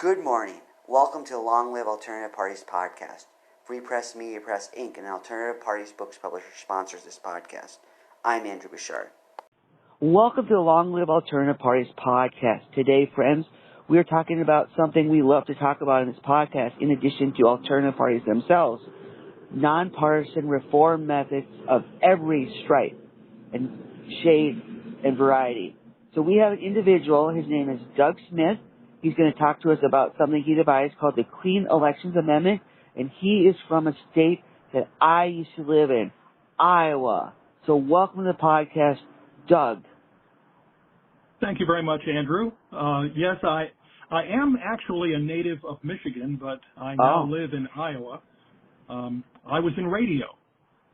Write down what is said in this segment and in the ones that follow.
Good morning. Welcome to the Long Live Alternative Parties podcast. Free Press Media Press Inc., an alternative parties books publisher, sponsors this podcast. I'm Andrew Bouchard. Welcome to the Long Live Alternative Parties podcast. Today, friends, we are talking about something we love to talk about in this podcast, in addition to alternative parties themselves: nonpartisan reform methods of every stripe and shade and variety. So we have an individual. His name is Doug Smith. He's going to talk to us about something he devised called the Clean Elections Amendment, and he is from a state that I used to live in, Iowa. So welcome to the podcast, Doug. Thank you very much, Andrew. Yes, I am actually a native of Michigan, but I now live in Iowa. I was in radio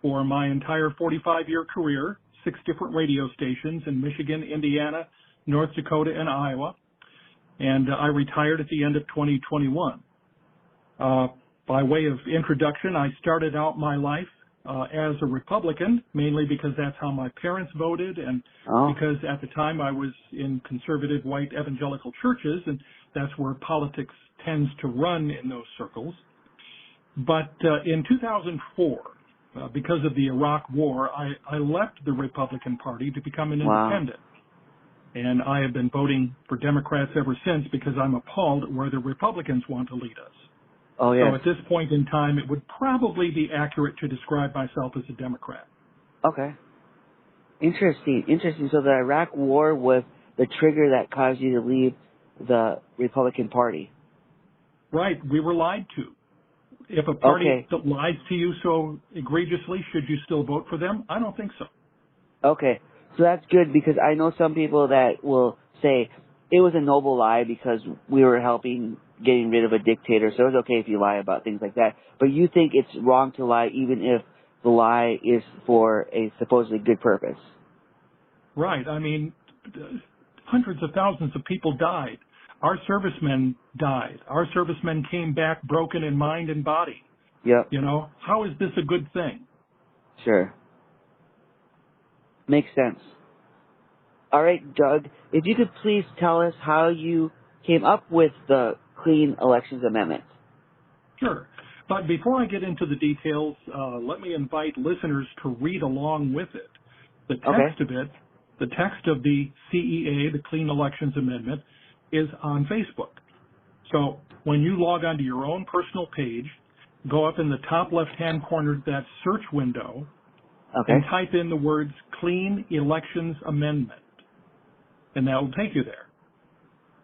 for my entire 45-year career, 6 different radio stations in Michigan, Indiana, North Dakota, and Iowa. And I retired at the end of 2021. By way of introduction, I started out my life as a Republican, mainly because that's how my parents voted, and because at the time I was in conservative white evangelical churches, and that's where politics tends to run in those circles. But in 2004, because of the Iraq War, I left the Republican Party to become an independent. And I have been voting for Democrats ever since because I'm appalled at where the Republicans want to lead us. Oh, yeah. So at this point in time, it would probably be accurate to describe myself as a Democrat. Okay. Interesting. So the Iraq War was the trigger that caused you to leave the Republican Party. Right. We were lied to. If a party lies to you so egregiously, should you still vote for them? I don't think so. Okay. So that's good, because I know some people that will say it was a noble lie because we were helping getting rid of a dictator, so it's okay if you lie about things like that. But you think it's wrong to lie even if the lie is for a supposedly good purpose. Right. I mean, hundreds of thousands of people died. Our servicemen died. Our servicemen came back broken in mind and body. Yep. You know, how is this a good thing? Sure. Makes sense. All right, Doug, if you could please tell us how you came up with the Clean Elections Amendment. Sure. But before I get into the details, let me invite listeners to read along with it. The text of it, the text of the CEA, the Clean Elections Amendment, is on Facebook. So when you log onto your own personal page, go up in the top left-hand corner of that search window, and type in the words Clean Elections Amendment, and that will take you there.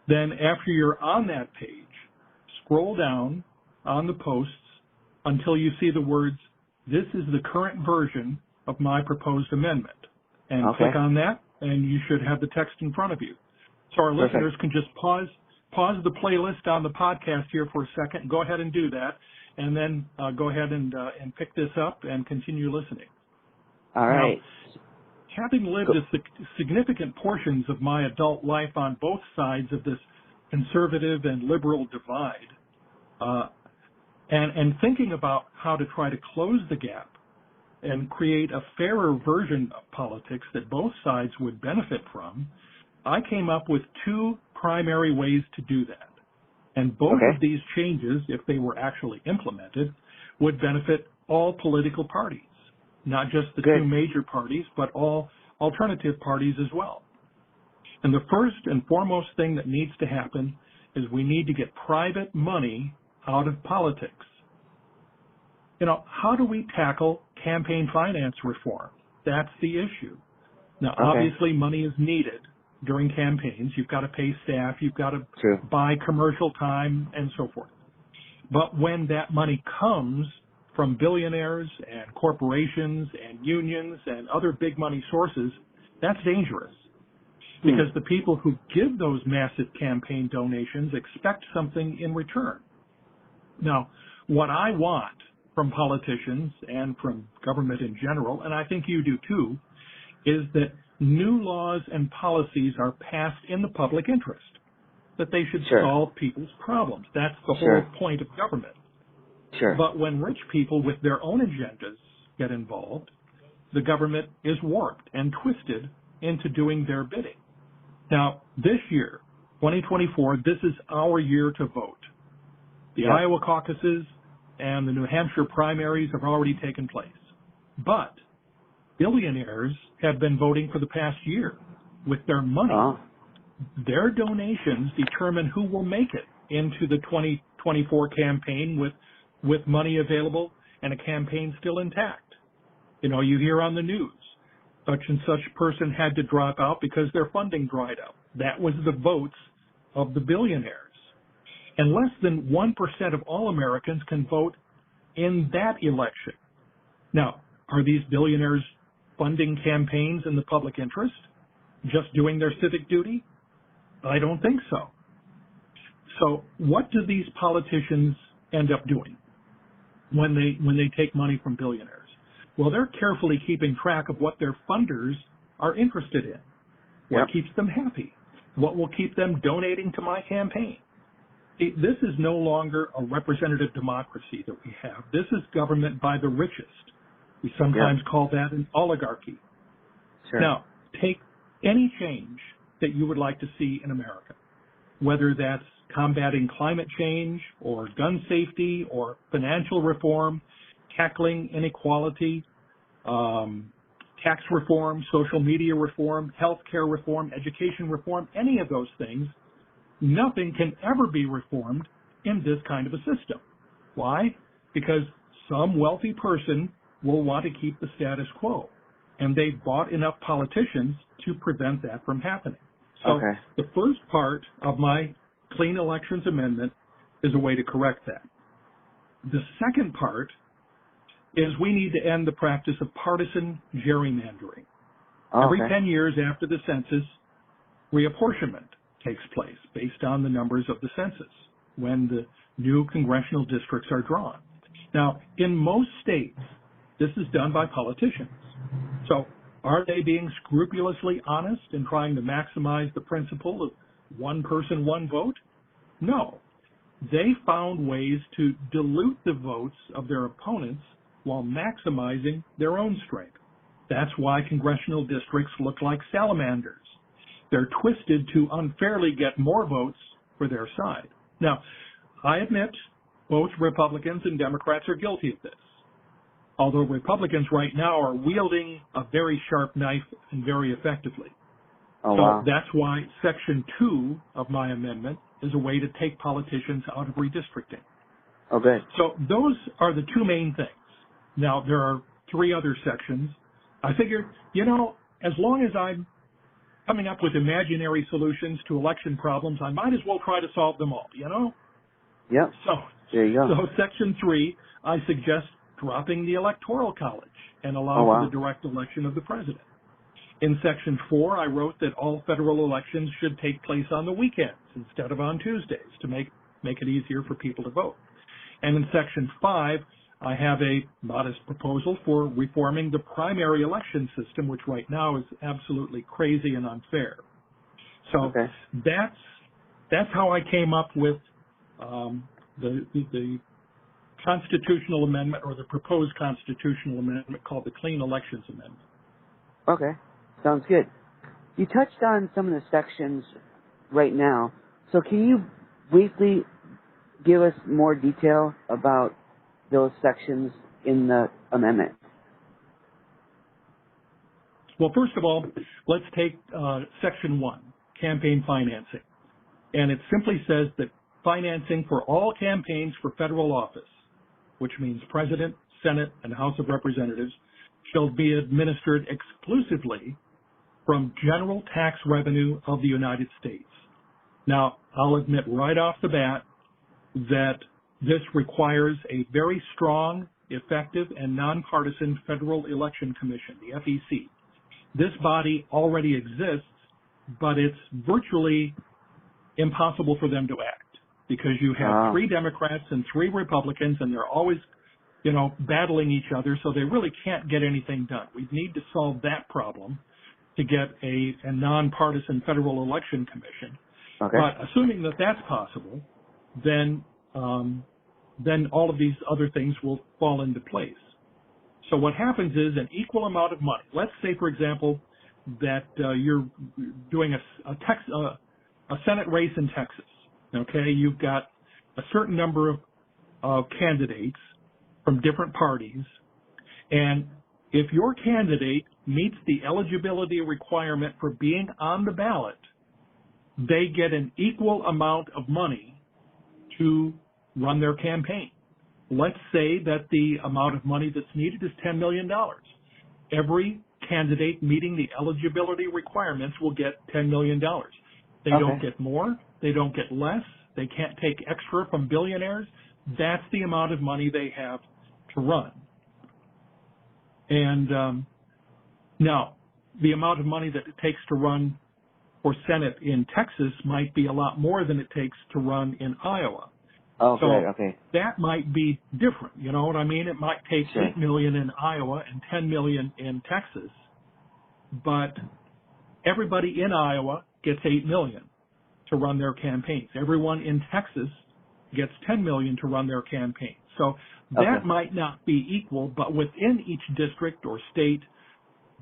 Then after you're on that page, scroll down on the posts until you see the words, "This is the current version of my proposed amendment." And click on that, and you should have the text in front of you. So our listeners can just pause the playlist on the podcast here for a second, go ahead and do that, and then go ahead and pick this up and continue listening. All right. Now, having lived significant portions of my adult life on both sides of this conservative and liberal divide, and thinking about how to try to close the gap and create a fairer version of politics that both sides would benefit from, I came up with 2 primary ways to do that. And both of these changes, if they were actually implemented, would benefit all political parties. Not just the 2 major parties, but all alternative parties as well. And the first and foremost thing that needs to happen is we need to get private money out of politics. You know, how do we tackle campaign finance reform? That's the issue. Now, obviously, money is needed during campaigns. You've got to pay staff. You've got to buy commercial time and so forth. But when that money comes from billionaires and corporations and unions and other big money sources, that's dangerous. Because the people who give those massive campaign donations expect something in return. Now, what I want from politicians and from government in general, and I think you do too, is that new laws and policies are passed in the public interest, that they should solve people's problems. That's the whole point of government. But when rich people with their own agendas get involved, the government is warped and twisted into doing their bidding. Now, this year, 2024, this is our year to vote. The Yep. Iowa caucuses and the New Hampshire primaries have already taken place. But billionaires have been voting for the past year with their money. Oh. Their donations determine who will make it into the 2024 campaign with money available and a campaign still intact. You know, you hear on the news, such and such person had to drop out because their funding dried up. That was the votes of the billionaires. And less than 1% of all Americans can vote in that election. Now, are these billionaires funding campaigns in the public interest? Just doing their civic duty? I don't think so. So what do these politicians end up doing when they take money from billionaires? Well, they're carefully keeping track of what their funders are interested in. What keeps them happy? What will keep them donating to my campaign? This is no longer a representative democracy that we have. This is government by the richest. We sometimes call that an oligarchy. Sure. Now, take any change that you would like to see in America, whether that's combating climate change or gun safety or financial reform, tackling inequality, tax reform, social media reform, healthcare reform, education reform, any of those things. Nothing can ever be reformed in this kind of a system. Why? Because some wealthy person will want to keep the status quo, and they've bought enough politicians to prevent that from happening. So the first part of my Clean Elections Amendment is a way to correct that. The second part is we need to end the practice of partisan gerrymandering. Every 10 years after the census, reapportionment takes place based on the numbers of the census when the new congressional districts are drawn. Now, in most states, this is done by politicians. So are they being scrupulously honest in trying to maximize the principle of one person, one vote? No. They found ways to dilute the votes of their opponents while maximizing their own strength. That's why congressional districts look like salamanders. They're twisted to unfairly get more votes for their side. Now, I admit both Republicans and Democrats are guilty of this. Although Republicans right now are wielding a very sharp knife and very effectively. That's why Section 2 of my amendment is a way to take politicians out of redistricting. So those are the two main things. Now, there are three other sections. I figured, you know, as long as I'm coming up with imaginary solutions to election problems, I might as well try to solve them all, you know? So, there you go. So Section 3, I suggest dropping the Electoral College and allow for the direct election of the president. In Section 4, I wrote that all federal elections should take place on the weekends instead of on Tuesdays to make it easier for people to vote. And in Section 5, I have a modest proposal for reforming the primary election system, which right now is absolutely crazy and unfair. So that's how I came up with the constitutional amendment, or the proposed constitutional amendment called the Clean Elections Amendment. Sounds good. You touched on some of the sections right now, so can you briefly give us more detail about those sections in the amendment? Well, first of all, let's take Section 1, campaign financing. And it simply says that financing for all campaigns for federal office, which means President, Senate, and House of Representatives, shall be administered exclusively from general tax revenue of the United States. Now, I'll admit right off the bat that this requires a very strong, effective, and nonpartisan Federal Election Commission, the FEC. This body already exists, but it's virtually impossible for them to act because you have 3 Democrats and 3 Republicans, and they're always, you know, battling each other, so they really can't get anything done. We need to solve that problem to get a nonpartisan Federal Election Commission. But assuming that that's possible, then all of these other things will fall into place. So what happens is an equal amount of money. Let's say, for example, that you're doing a Senate race in Texas. Okay, you've got a certain number of candidates from different parties, and if your candidate meets the eligibility requirement for being on the ballot, they get an equal amount of money to run their campaign. Let's say that the amount of money that's needed is $10 million. Every candidate meeting the eligibility requirements will get $10 million. They don't get more. They don't get less. They can't take extra from billionaires. That's the amount of money they have to run. And now, the amount of money that it takes to run for Senate in Texas might be a lot more than it takes to run in Iowa. That might be different. You know what I mean? It might take $8 million in Iowa and $10 million in Texas, but everybody in Iowa gets $8 million to run their campaigns. Everyone in Texas gets $10 million to run their campaigns. So that might not be equal, but within each district or state,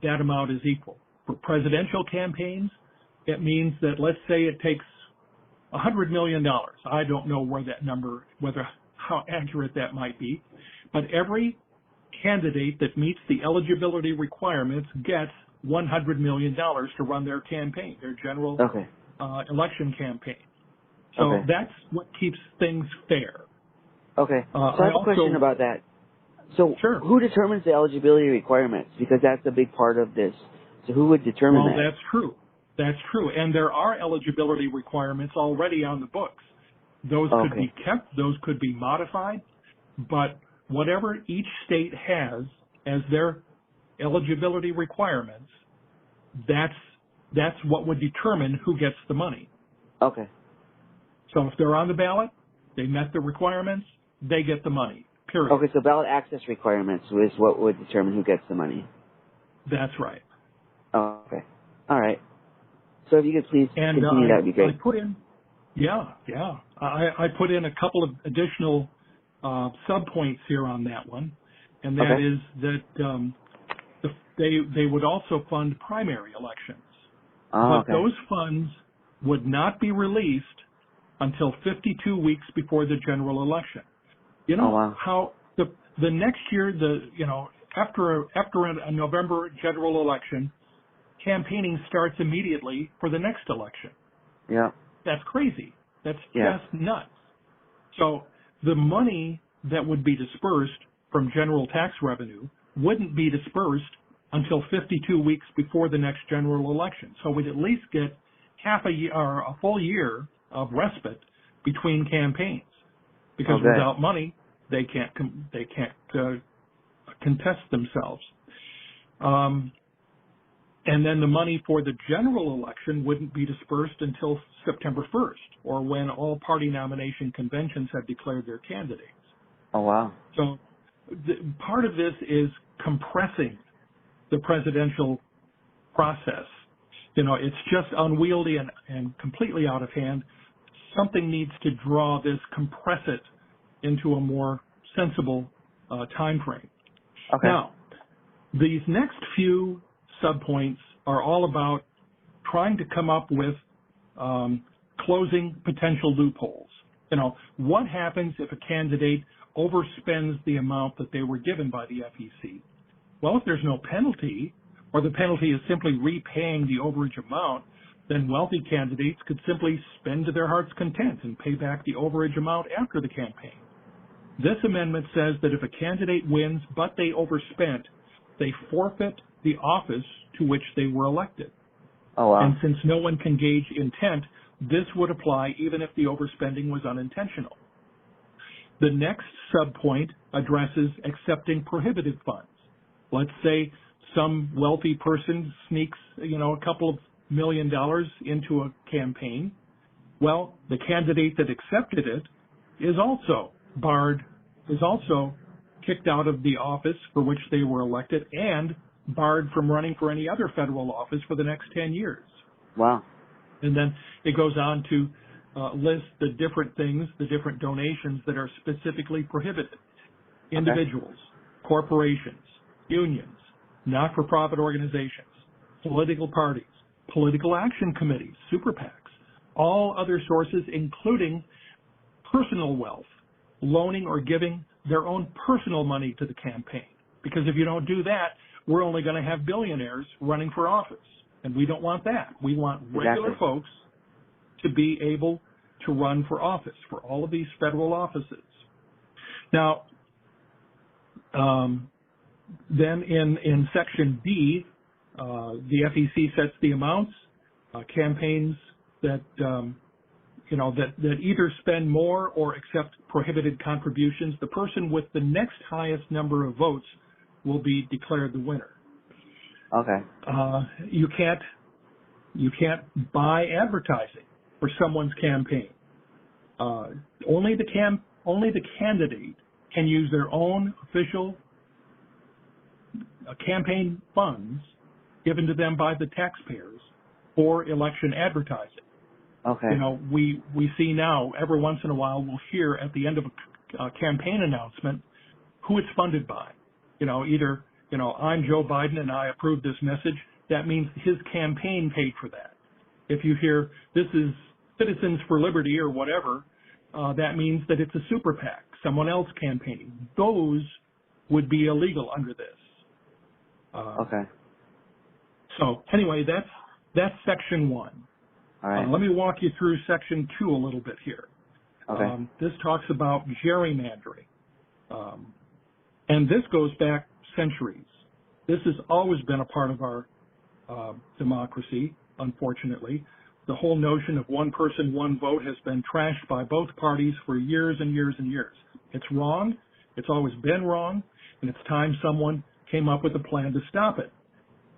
that amount is equal. For presidential campaigns, it means that, let's say it takes $100 million. I don't know where that number, how accurate that might be, but every candidate that meets the eligibility requirements gets $100 million to run their campaign, their general election campaign. So that's what keeps things fair. Okay. So I have a question about that. So who determines the eligibility requirements? Because that's a big part of this. So who would determine that? Well, that's true. That's true. And there are eligibility requirements already on the books. Those could be kept. Those could be modified. But whatever each state has as their eligibility requirements, that's what would determine who gets the money. Okay. So if they're on the ballot, they met the requirements, they get the money, period. Okay, so ballot access requirements is what would determine who gets the money. That's right. Oh, okay. All right. So if you could please continue, that would be great. I put in, I put in a couple of additional sub-points here on that one, and that is that they would also fund primary elections. But those funds would not be released until 52 weeks before the general election. You know how the next year, after a November general election, campaigning starts immediately for the next election. Yeah. That's crazy. That's just nuts. So the money that would be dispersed from general tax revenue wouldn't be dispersed until 52 weeks before the next general election. So we'd at least get half a year or a full year of respite between campaigns, because without money they can't contest themselves. And then the money for the general election wouldn't be dispersed until September 1st, or when all party nomination conventions have declared their candidates. Oh, wow. So part of this is compressing the presidential process. It's just unwieldy and completely out of hand. Something needs to draw this, compress it into a more sensible time frame. Okay. Now, these next few subpoints are all about trying to come up with closing potential loopholes. What happens if a candidate overspends the amount that they were given by the FEC? Well, if there's no penalty, or the penalty is simply repaying the overage amount, then wealthy candidates could simply spend to their heart's content and pay back the overage amount after the campaign. This amendment says that if a candidate wins but they overspent, they forfeit the office to which they were elected. Oh, wow. And since no one can gauge intent, this would apply even if the overspending was unintentional. The next subpoint addresses accepting prohibited funds. Let's say some wealthy person sneaks, a couple of $1 million into a campaign. Well, the candidate that accepted it is also barred, is also kicked out of the office for which they were elected and barred from running for any other federal office for the next 10 years. Wow. And then it goes on to list the different things, the different donations that are specifically prohibited. Individuals, corporations, unions, not-for-profit organizations, political parties, political action committees, super PACs, all other sources, including personal wealth, loaning or giving their own personal money to the campaign. Because if you don't do that, we're only going to have billionaires running for office. And we don't want that. We want regular folks to be able to run for office, for all of these federal offices. Now, then in Section D, the FEC sets the amounts. Campaigns that that either spend more or accept prohibited contributions, the person with the next highest number of votes will be declared the winner. Okay. You can't buy advertising for someone's campaign. Only the candidate can use their own official campaign funds given to them by the taxpayers for election advertising. Okay. We see now every once in a while we'll hear at the end of a campaign announcement who it's funded by. Either I'm Joe Biden and I approve this message. That means his campaign paid for that. If you hear this is Citizens for Liberty or whatever, that means that it's a super PAC, someone else campaigning. Those would be illegal under this. Okay. So anyway, that's Section 1. All right. Let me walk you through Section 2 a little bit here. Okay. This talks about gerrymandering. And this goes back centuries. This has always been a part of our democracy, unfortunately. The whole notion of one person, one vote has been trashed by both parties for years and years and years. It's wrong. It's always been wrong. And it's time someone came up with a plan to stop it.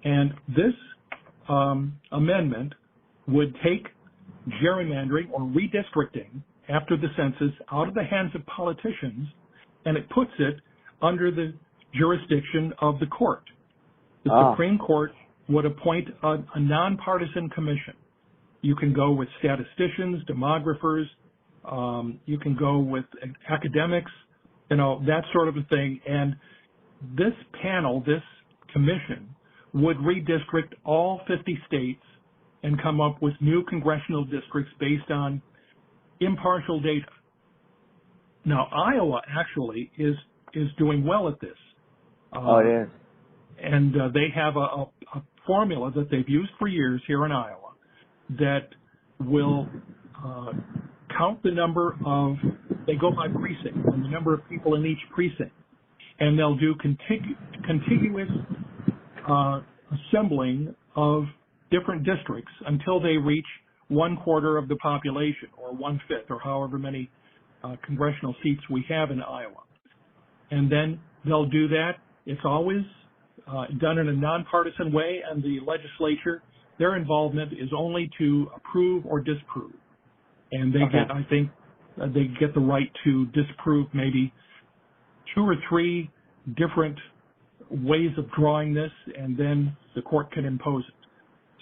And this amendment would take gerrymandering or redistricting after the census out of the hands of politicians, and it puts it under the jurisdiction of the court. The Supreme Court would appoint a nonpartisan commission. You can go with statisticians, demographers, you can go with academics, that sort of a thing. And this panel, this commission, would redistrict all 50 states and come up with new congressional districts based on impartial data. Now, Iowa actually is doing well at this. It is. And they have a formula that they've used for years here in Iowa that will count the number of, they go by precinct, and the number of people in each precinct. And they'll do contiguous assembling of different districts until they reach 1/4 of the population, or 1/5, or however many congressional seats we have in Iowa. And then they'll do that. It's always done in a nonpartisan way, and the legislature, their involvement is only to approve or disprove. And they get, I think, they get the right to disprove maybe 2 or 3 different ways of drawing this, and then the court can impose it.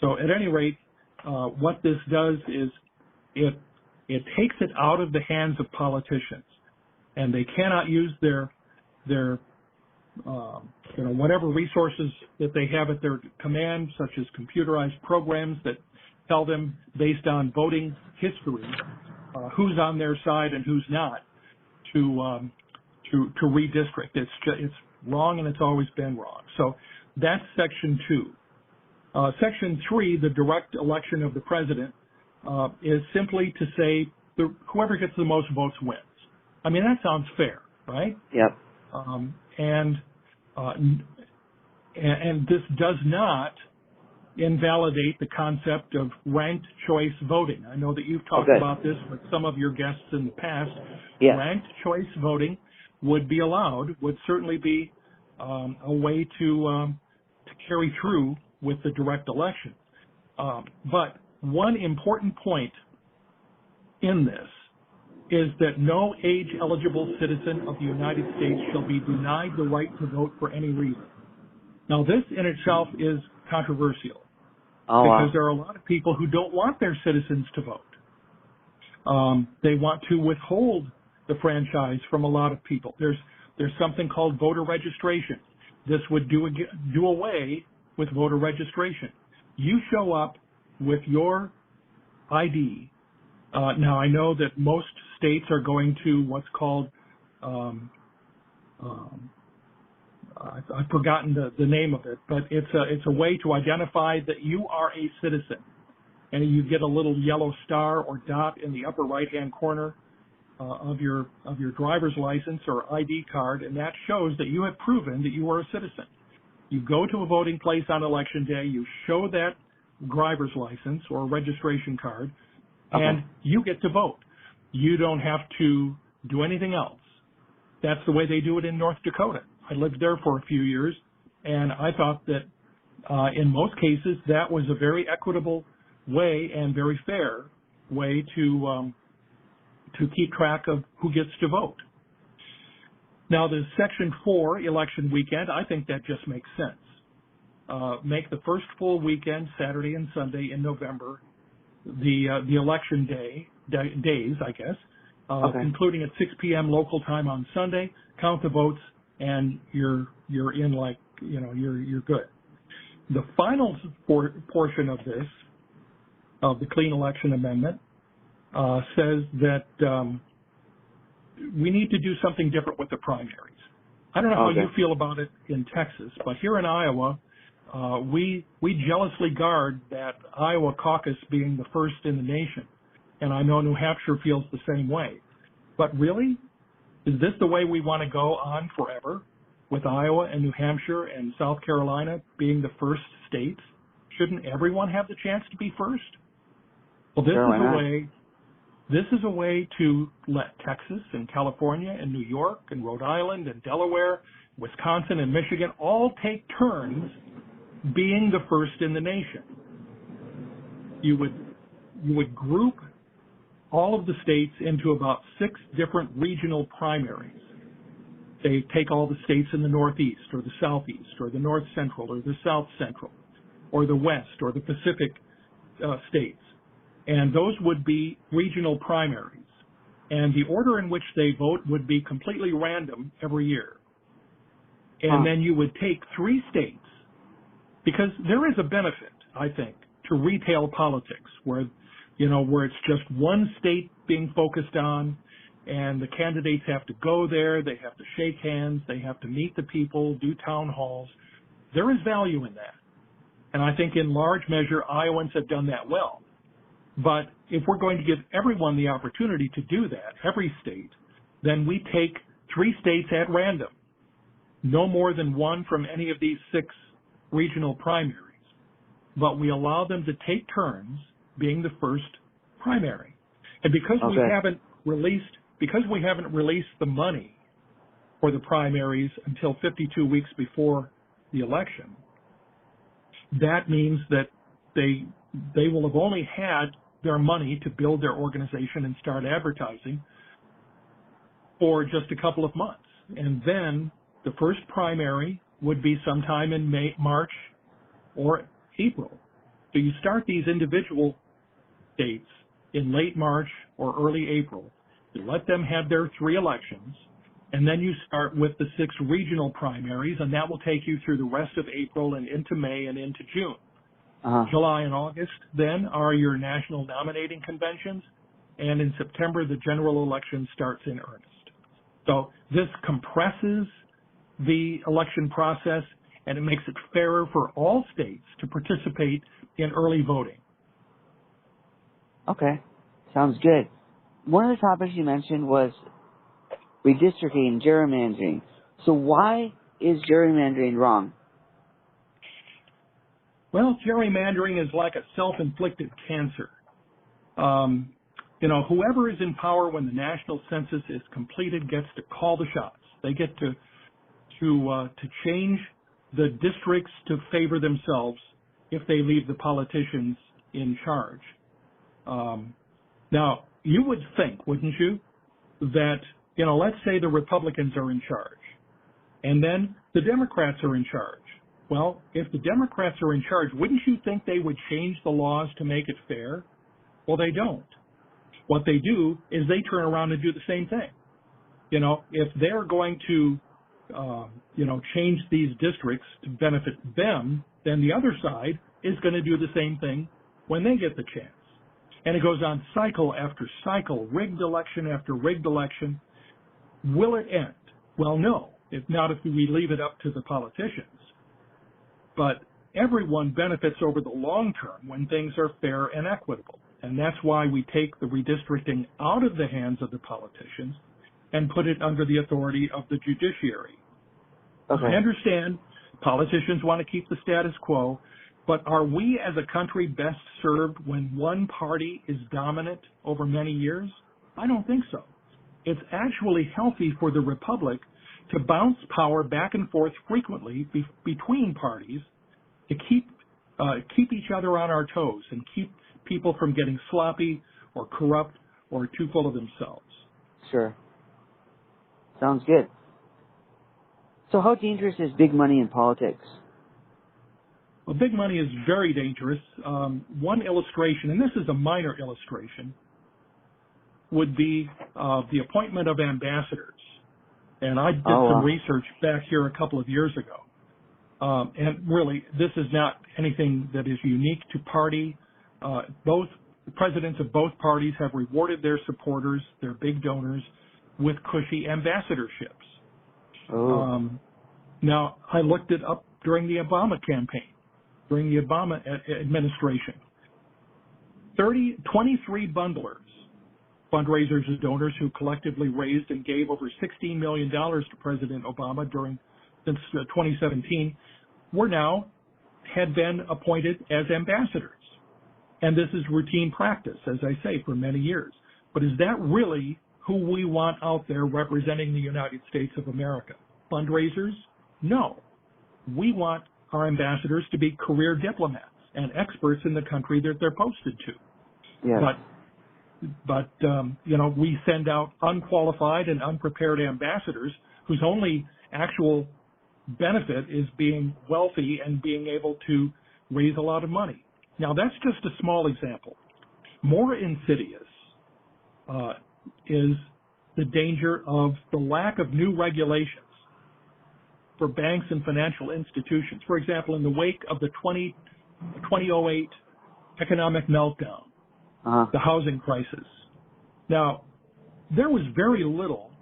So at any rate, what this does is it takes it out of the hands of politicians, and they cannot use their whatever resources that they have at their command, such as computerized programs that tell them based on voting history who's on their side and who's not, to redistrict. It's wrong, and it's always been wrong. So that's Section 2. Section 3, the direct election of the president, is simply to say whoever gets the most votes wins. I mean, that sounds fair, right? Yep. And this does not invalidate the concept of ranked choice voting. I know that you've talked about this with some of your guests in the past. Yeah. Ranked choice voting would be allowed, would certainly be a way to carry through with the direct election. But one important point in this is that no age-eligible citizen of the United States shall be denied the right to vote for any reason. Now, this in itself is controversial because there are a lot of people who don't want their citizens to vote. They want to withhold the franchise from a lot of people. There's something called voter registration. This would do away with voter registration. You show up with your ID Now, I know that most states are going to what's called, um, um, I've forgotten the name of it, but it's a way to identify that you are a citizen. And you get a little yellow star or dot in the upper right-hand corner of your driver's license or ID card, and that shows that you have proven that you are a citizen. You go to a voting place on Election Day, you show that driver's license or registration card, and you get to vote. You don't have to do anything else. That's the way they do it in North Dakota. I lived there for a few years, and I thought that in most cases that was a very equitable way and very fair way to keep track of who gets to vote. Now, the Section 4 election weekend, I think that just makes sense. Make the first full weekend, Saturday and Sunday in November, the election days, I guess, concluding at 6 p.m. local time on Sunday. Count the votes, and you're in, like, you're good. The final portion of this, of the Clean Election Amendment, says that we need to do something different with the primaries. I don't know how you feel about it in Texas, but here in Iowa, we jealously guard that Iowa caucus being the first in the nation, and I know New Hampshire feels the same way. But really, is this the way we want to go on forever, with Iowa and New Hampshire and South Carolina being the first states? Shouldn't everyone have the chance to be first? Well, this is a way to let Texas and California and New York and Rhode Island and Delaware, Wisconsin and Michigan all take turns being the first in the nation. You would group all of the states into about 6 different regional primaries. They take all the states in the Northeast or the Southeast or the North Central or the South Central or the West or the Pacific states. And those would be regional primaries. And the order in which they vote would be completely random every year. And then you would take 3 states, because there is a benefit, I think, to retail politics, where it's just one state being focused on, and the candidates have to go there, they have to shake hands, they have to meet the people, do town halls. There is value in that. And I think in large measure, Iowans have done that well. But if we're going to give everyone the opportunity to do that, every state, then we take 3 states at random, no more than 1 from any of these 6 regional primaries. But we allow them to take turns being the first primary. And because we haven't released the money for the primaries until 52 weeks before the election, that means that they will have only had their money to build their organization and start advertising for just a couple of months. And then the first primary would be sometime in March or April. So you start these individual states in late March or early April. You let them have their 3 elections, and then you start with the 6 regional primaries, and that will take you through the rest of April and into May and into June. July and August then are your national nominating conventions, and in September the general election starts in earnest. So this compresses the election process, and it makes it fairer for all states to participate in early voting. Okay, sounds good. One of the topics you mentioned was redistricting, gerrymandering. So why is gerrymandering wrong? Well, gerrymandering is like a self-inflicted cancer. Whoever is in power when the national census is completed gets to call the shots. They get to change the districts to favor themselves if they leave the politicians in charge. Now, you would think, wouldn't you, that, let's say the Republicans are in charge, and then the Democrats are in charge. Well, if the Democrats are in charge, wouldn't you think they would change the laws to make it fair? Well, they don't. What they do is they turn around and do the same thing. If they're going to, change these districts to benefit them, then the other side is going to do the same thing when they get the chance. And it goes on cycle after cycle, rigged election after rigged election. Will it end? Well, no, if not if we leave it up to the politicians. But everyone benefits over the long term when things are fair and equitable. And that's why we take the redistricting out of the hands of the politicians and put it under the authority of the judiciary. Okay. I understand politicians want to keep the status quo, but are we as a country best served when one party is dominant over many years? I don't think so. It's actually healthy for the republic to bounce power back and forth frequently between parties to keep each other on our toes and keep people from getting sloppy or corrupt or too full of themselves. Sure. Sounds good. So how dangerous is big money in politics? Well, big money is very dangerous. One illustration, and this is a minor illustration, would be the appointment of ambassadors. And I did some research back here a couple of years ago. And really, this is not anything that is unique to party. Both presidents of both parties have rewarded their supporters, their big donors, with cushy ambassadorships. Oh. Now, I looked it up during the Obama campaign, during the Obama administration. 23 bundlers, fundraisers and donors who collectively raised and gave over $16 million to President Obama since 2017, had been appointed as ambassadors. And this is routine practice, as I say, for many years. But is that really who we want out there representing the United States of America? Fundraisers? No. We want our ambassadors to be career diplomats and experts in the country that they're posted to. Yes. But we send out unqualified and unprepared ambassadors whose only actual benefit is being wealthy and being able to raise a lot of money. Now, that's just a small example. More insidious is the danger of the lack of new regulations for banks and financial institutions. For example, in the wake of the 2008 economic meltdown, the housing crisis. Now, there was very little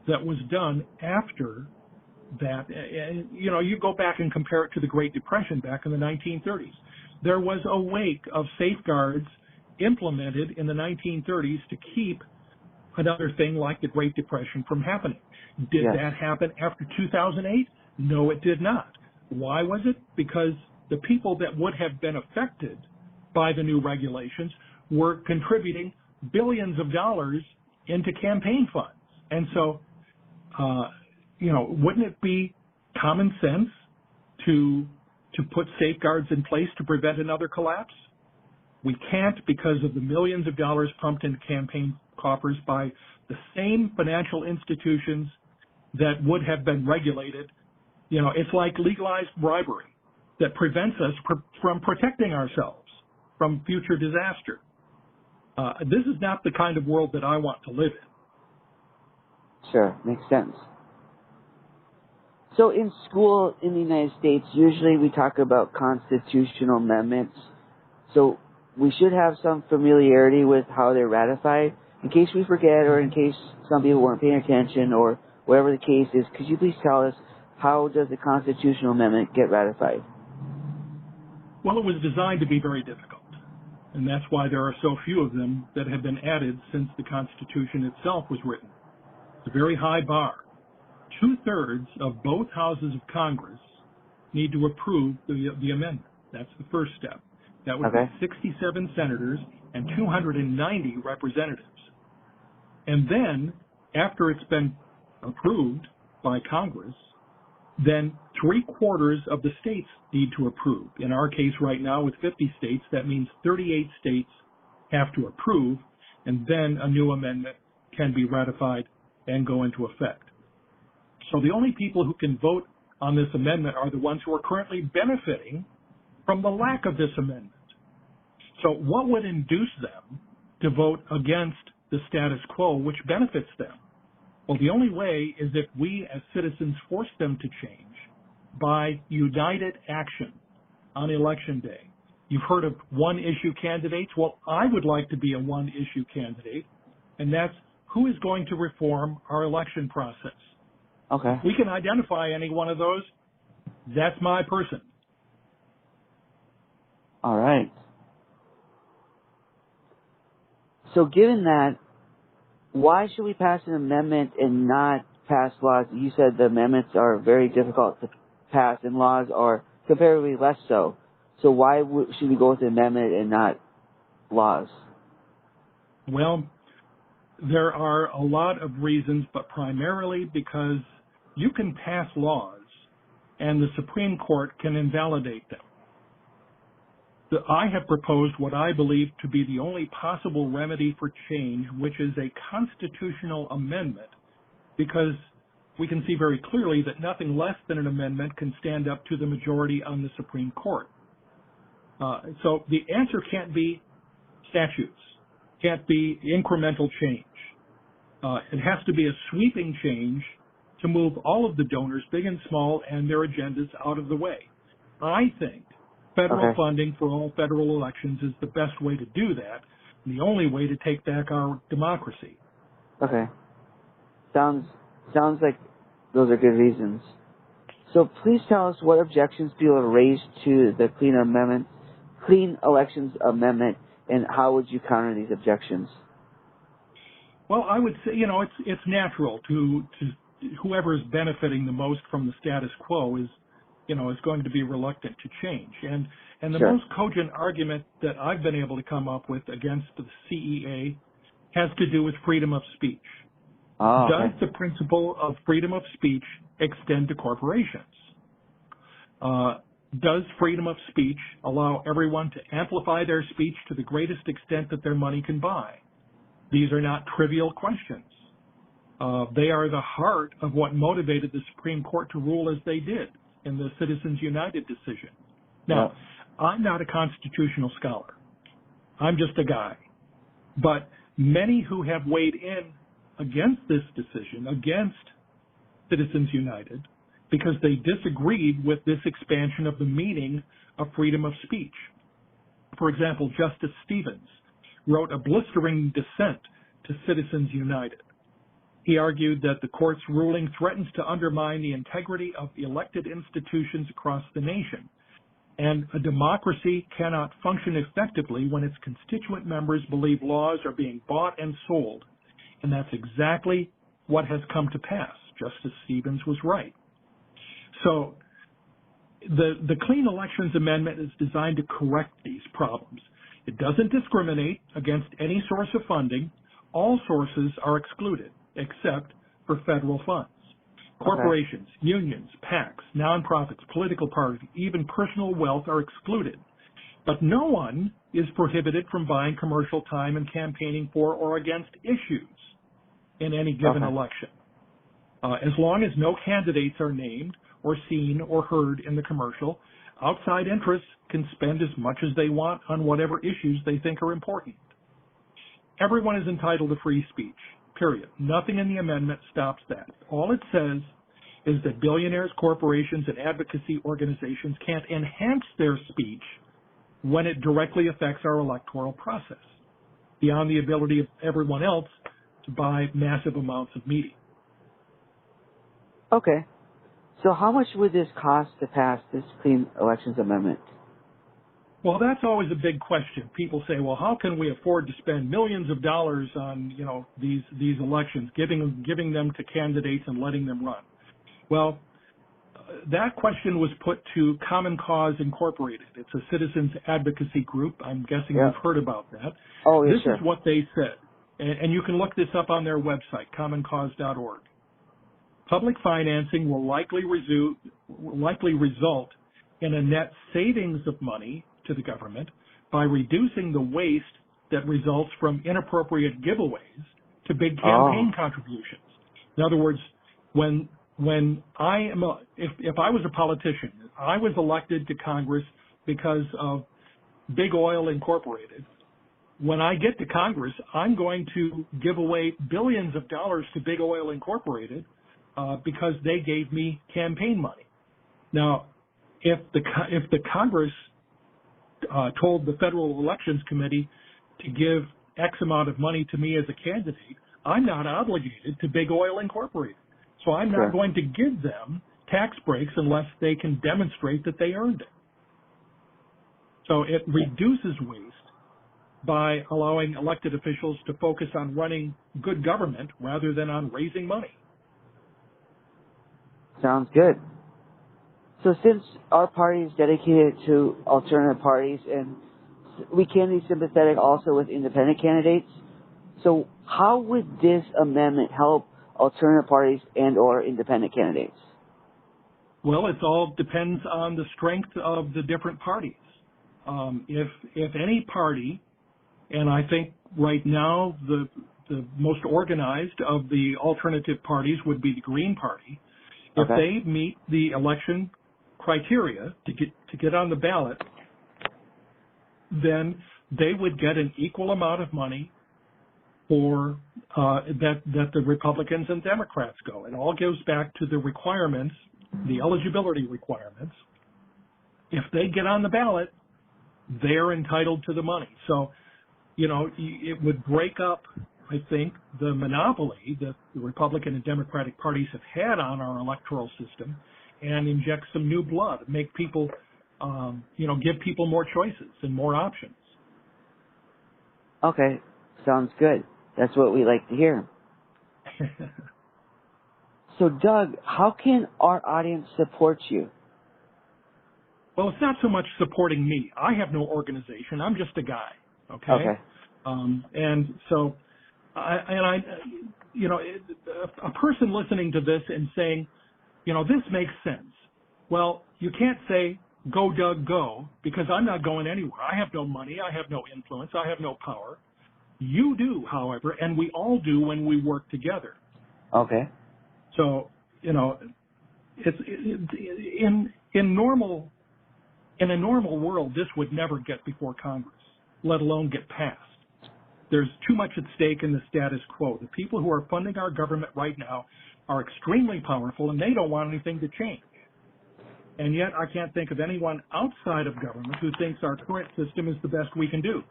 that was done after that. You go back and compare it to the Great Depression back in the 1930s. There was a wake of safeguards implemented in the 1930s to keep another thing like the Great Depression from happening. Did that happen after 2008? No, it did not. Why was it? Because the people that would have been affected by the new regulations were contributing billions of dollars into campaign funds. And so, wouldn't it be common sense to put safeguards in place to prevent another collapse? We can't because of the millions of dollars pumped into campaign coffers by the same financial institutions that would have been regulated. It's like legalized bribery that prevents us from protecting ourselves from future disaster. This is not the kind of world that I want to live in. Sure, makes sense. So in school in the United States, usually we talk about constitutional amendments. So we should have some familiarity with how they're ratified. In case we forget or in case some people weren't paying attention or whatever the case is, could you please tell us how does the constitutional amendment get ratified? Well, it was designed to be very difficult. And that's why there are so few of them that have been added since the Constitution itself was written. It's a very high bar. 2/3 of both houses of Congress need to approve the amendment. That's the first step. That would be 67 senators and 290 representatives. And then, after it's been approved by Congress, then 3/4 of the states need to approve. In our case right now with 50 states, that means 38 states have to approve, and then a new amendment can be ratified and go into effect. So the only people who can vote on this amendment are the ones who are currently benefiting from the lack of this amendment. So what would induce them to vote against the status quo, which benefits them? Well, the only way is if we as citizens force them to change by united action on Election Day. You've heard of one-issue candidates. Well, I would like to be a one-issue candidate, and that's who is going to reform our election process. Okay. If we can identify any one of those, that's my person. All right. So given that, why should we pass an amendment and not pass laws? You said the amendments are very difficult to pass and laws are comparatively less so. So why should we go with the amendment and not laws? Well, there are a lot of reasons, but primarily because you can pass laws and the Supreme Court can invalidate them. I have proposed what I believe to be the only possible remedy for change, which is a constitutional amendment, because we can see very clearly that nothing less than an amendment can stand up to the majority on the Supreme Court. So the answer can't be statutes, can't be incremental change. It has to be a sweeping change to move all of the donors, big and small, and their agendas out of the way. I think federal funding for all federal elections is the best way to do that, and the only way to take back our democracy. Okay. Sounds like those are good reasons. So please tell us what objections people have raised to the Clean Elections Amendment, and how would you counter these objections? Well, I would say, it's natural to whoever is benefiting the most from the status quo is going to be reluctant to change. And the most cogent argument that I've been able to come up with against the CEA has to do with freedom of speech. Does the principle of freedom of speech extend to corporations? Does freedom of speech allow everyone to amplify their speech to the greatest extent that their money can buy? These are not trivial questions. They are the heart of what motivated the Supreme Court to rule as they did in the Citizens United decision. Now, I'm not a constitutional scholar. I'm just a guy. But many who have weighed in against this decision, against Citizens United, because they disagreed with this expansion of the meaning of freedom of speech. For example, Justice Stevens wrote a blistering dissent to Citizens United. He argued that the court's ruling threatens to undermine the integrity of elected institutions across the nation, and a democracy cannot function effectively when its constituent members believe laws are being bought and sold. And that's exactly what has come to pass. Justice Stevens was right. So the Clean Elections Amendment is designed to correct these problems. It doesn't discriminate against any source of funding. All sources are excluded, except for federal funds. Corporations, unions, PACs, nonprofits, political parties, even personal wealth are excluded. But no one is prohibited from buying commercial time and campaigning for or against issues in any given election. As long as no candidates are named or seen or heard in the commercial, outside interests can spend as much as they want on whatever issues they think are important. Everyone is entitled to free speech, period. Nothing in the amendment stops that. All it says is that billionaires, corporations, and advocacy organizations can't enhance their speech when it directly affects our electoral process, beyond the ability of everyone else to buy massive amounts of media. Okay. So how much would this cost to pass this Clean Elections Amendment? Well, that's always a big question. People say, well, how can we afford to spend millions of dollars on, these elections, giving them to candidates and letting them run? Well, that question was put to Common Cause Incorporated. It's a citizens advocacy group. I'm guessing you've heard about that. Oh, yes, This is what they said. And you can look this up on their website, commoncause.org. Public financing will likely result in a net savings of money to the government by reducing the waste that results from inappropriate giveaways to big campaign contributions. In other words, when if I was a politician, I was elected to Congress because of Big Oil Incorporated. When I get to Congress, I'm going to give away billions of dollars to Big Oil Incorporated because they gave me campaign money. Now, if the Congress told the Federal Elections Committee to give X amount of money to me as a candidate, I'm not obligated to Big Oil Incorporated. So I'm not Sure. going to give them tax breaks unless they can demonstrate that they earned it. So it reduces waste by allowing elected officials to focus on running good government rather than on raising money. Sounds good. So since our party is dedicated to alternative parties and we can be sympathetic also with independent candidates, so how would this amendment help alternative parties and or independent candidates? Well, it all depends on the strength of the different parties. If any party, and I think right now the most organized of the alternative parties would be the Green Party, if Okay. they meet the election criteria to get on the ballot, then they would get an equal amount of money for that the Republicans and Democrats go. It all goes back to the requirements, the eligibility requirements. If they get on the ballot, they're entitled to the money. So, you know, it would break up, I think, the monopoly that the Republican and Democratic parties have had on our electoral system and inject some new blood, make people, give people more choices and more options. Okay. Sounds good. That's what we like to hear. So, Doug, how can our audience support you? Well, it's not so much supporting me. I have no organization. I'm just a guy. Okay. Okay. And so, a person listening to this and saying, this makes sense. Well, you can't say, go, Doug, go, because I'm not going anywhere. I have no money. I have no influence. I have no power. You do, however, and we all do when we work together. Okay. So, it's in a normal world, this would never get before Congress, let alone get passed. There's too much at stake in the status quo. The people who are funding our government right now are extremely powerful, and they don't want anything to change. And yet I can't think of anyone outside of government who thinks our current system is the best we can do.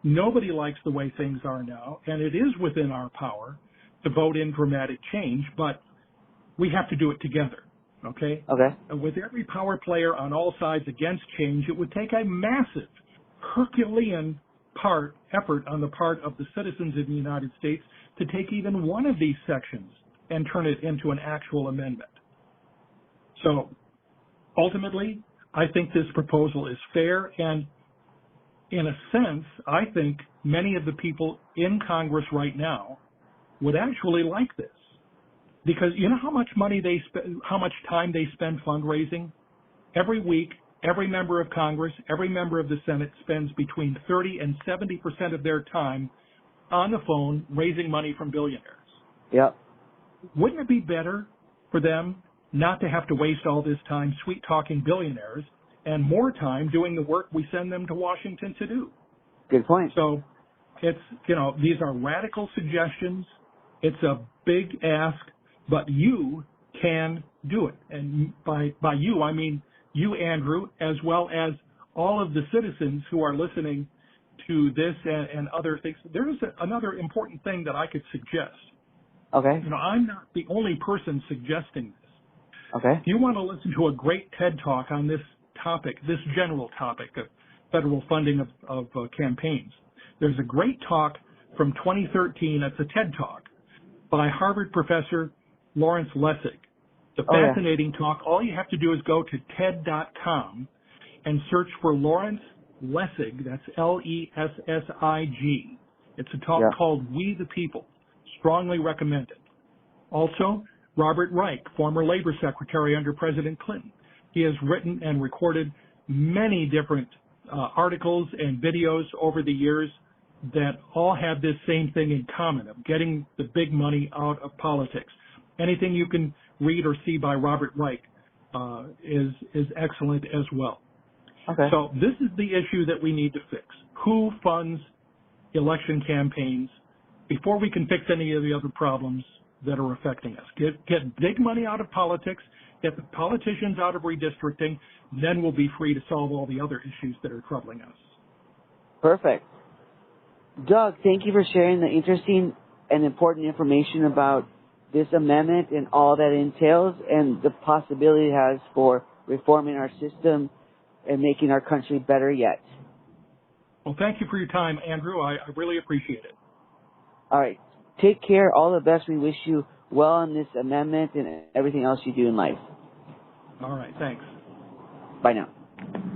Nobody likes the way things are now, and it is within our power to vote in dramatic change, but we have to do it together, okay? Okay. With every power player on all sides against change, it would take a massive Herculean effort on the part of the citizens of the United States to take even one of these sections and turn it into an actual amendment. So ultimately, I think this proposal is fair, and in a sense, I think many of the people in Congress right now would actually like this. Because you know how much money they spend, how much time they spend fundraising? Every week, every member of Congress, every member of the Senate spends between 30 and 70% of their time on the phone raising money from billionaires. Yep. Wouldn't it be better for them not to have to waste all this time sweet-talking billionaires and more time doing the work we send them to Washington to do? Good point. So it's, these are radical suggestions. It's a big ask, but you can do it. And by you, I mean you, Andrew, as well as all of the citizens who are listening to this and other things. There is another important thing that I could suggest. Okay. I'm not the only person suggesting this. Okay. If you want to listen to a great TED Talk on this topic, this general topic of federal funding of campaigns, there's a great talk from 2013. It's a TED Talk by Harvard professor Lawrence Lessig. It's a fascinating talk. All you have to do is go to TED.com and search for Lawrence Lessig. That's Lessig. It's a talk called We the People. Strongly recommended. Also, Robert Reich, former labor secretary under President Clinton. He has written and recorded many different articles and videos over the years that all have this same thing in common of getting the big money out of politics. Anything you can read or see by Robert Reich is excellent as well. Okay. So this is the issue that we need to fix. Who funds election campaigns? Before we can fix any of the other problems, that are affecting us. Get big money out of politics, get the politicians out of redistricting, then we'll be free to solve all the other issues that are troubling us. Perfect. Doug, thank you for sharing the interesting and important information about this amendment and all that entails and the possibility it has for reforming our system and making our country better yet. Well, thank you for your time, Andrew. I really appreciate it. All right. Take care. All the best. We wish you well on this amendment and everything else you do in life. All right. Thanks. Bye now.